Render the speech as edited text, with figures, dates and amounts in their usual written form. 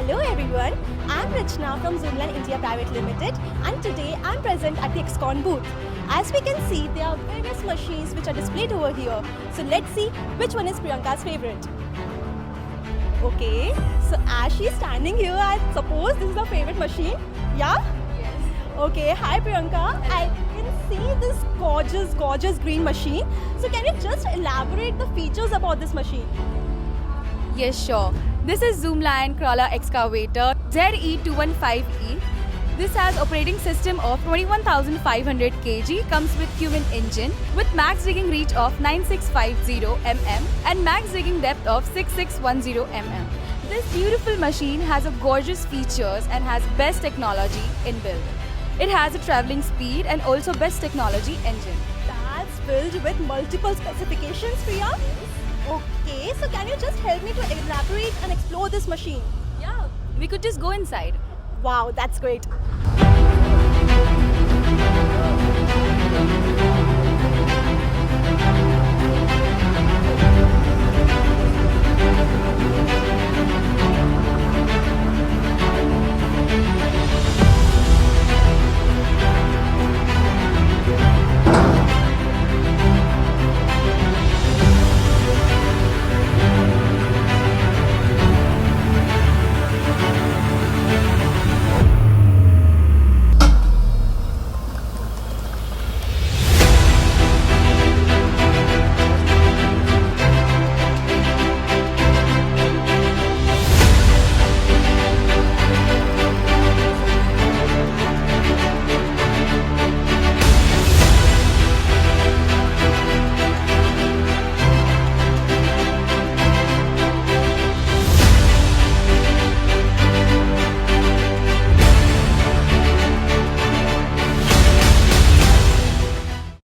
Hello everyone, I'm Rachna from Zoomlion India Private Limited and today I'm present at the XCon booth. As we can see, there are various machines which are displayed over here. So let's see which one is Priyanka's favorite. Okay, so as she's standing here, I suppose this is her favorite machine. Yeah? Yes. Okay, hi Priyanka. I can see this gorgeous green machine. So can you just elaborate the features about this machine? Yes, sure. This is Zoomlion Crawler Excavator ZE215E. This has operating system of 21,500 kg, comes with cumin engine with max digging reach of 9650 mm and max digging depth of 6610 mm. This beautiful machine has a gorgeous features and has best technology inbuilt. It has a traveling speed and also best technology engine. That's filled with multiple specifications, Priya. Okay, so can you just help me to elaborate and explore this machine? Yeah, we could just go inside. Wow, that's great.